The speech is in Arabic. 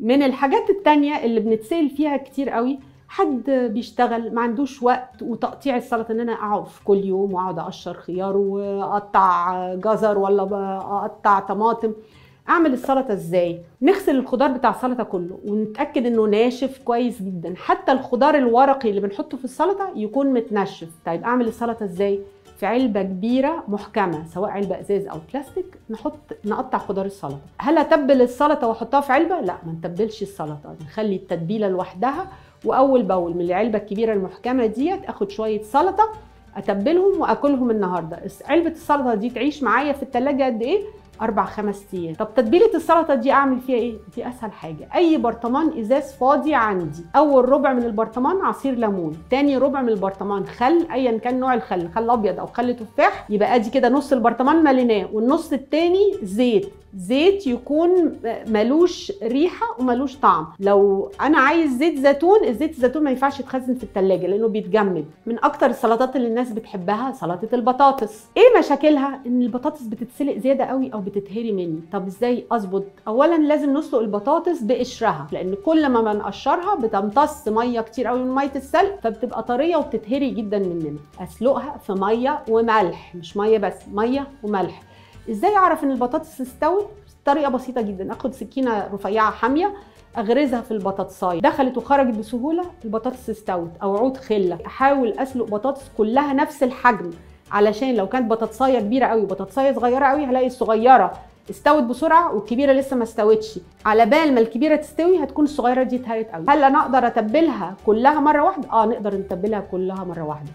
من الحاجات التانية اللي بنتسأل فيها كتير قوي، حد بيشتغل ما عندوش وقت وتقطيع السلطه، ان انا اقعد كل يوم واقعد اقشر خيار واقطع جزر ولا اقطع طماطم، اعمل السلطه ازاي؟ نغسل الخضار بتاع السلطه كله ونتاكد انه ناشف كويس جدا، حتى الخضار الورقي اللي بنحطه في السلطه يكون متنشف. طيب اعمل السلطه ازاي؟ في علبه كبيره محكمه، سواء علبه ازاز او بلاستيك، نقطع خضار السلطه. هل اتبل السلطه واحطها في علبه؟ لا، ما نتبلش السلطه، نخلي التتبيله لوحدها، واول باول من العلبه الكبيره المحكمه ديت اخد شويه سلطه اتبلهم واكلهم النهارده. علبه السلطه دي تعيش معايا في الثلاجه قد ايه؟ 4-5 ايام. طب تتبيله السلطه دي اعمل فيها ايه؟ دي اسهل حاجه، اي برطمان ازاز فاضي عندي، اول ربع من البرطمان عصير ليمون، تاني ربع من البرطمان خل، ايا كان نوع الخل، خل ابيض او خل تفاح، يبقى ادي كده نص البرطمان مليناه، والنص التاني زيت يكون ملوش ريحه وملوش طعم. لو انا عايز زيت زيتون، الزيت الزيتون ما ينفعش يتخزن في التلاجة لانه بيتجمد. من اكتر السلطات اللي الناس بتحبها سلطه البطاطس. ايه مشاكلها؟ ان البطاطس بتتسلق زياده قوي او بتتهري مني. طب ازاي اظبط؟ اولا لازم نسلق البطاطس بقشرها، لان كل ما بنقشرها بتمتص ميه كتير قوي من ميه السلق، فبتبقى طريه وبتتهري جدا مننا. اسلقها في ميه وملح، مش ميه بس، ميه وملح. ازاي اعرف ان البطاطس استوت؟ طريقه بسيطه جدا، اخد سكينه رفيعه حاميه اغرزها في البطاطسايه، دخلت وخرجت بسهوله، البطاطس استوت. او عود خله، احاول اسلق بطاطس كلها نفس الحجم، علشان لو كانت بطاطسايه كبيره قوي وبطاطسايه صغيره قوي هلاقي الصغيره استوت بسرعه والكبيره لسه ما استوتش. على بال ما الكبيره تستوي هتكون الصغيره دي اتهرت قوي. هل انا اقدر اتبلها كلها مره واحده؟ نقدر نتبلها كلها مره واحده.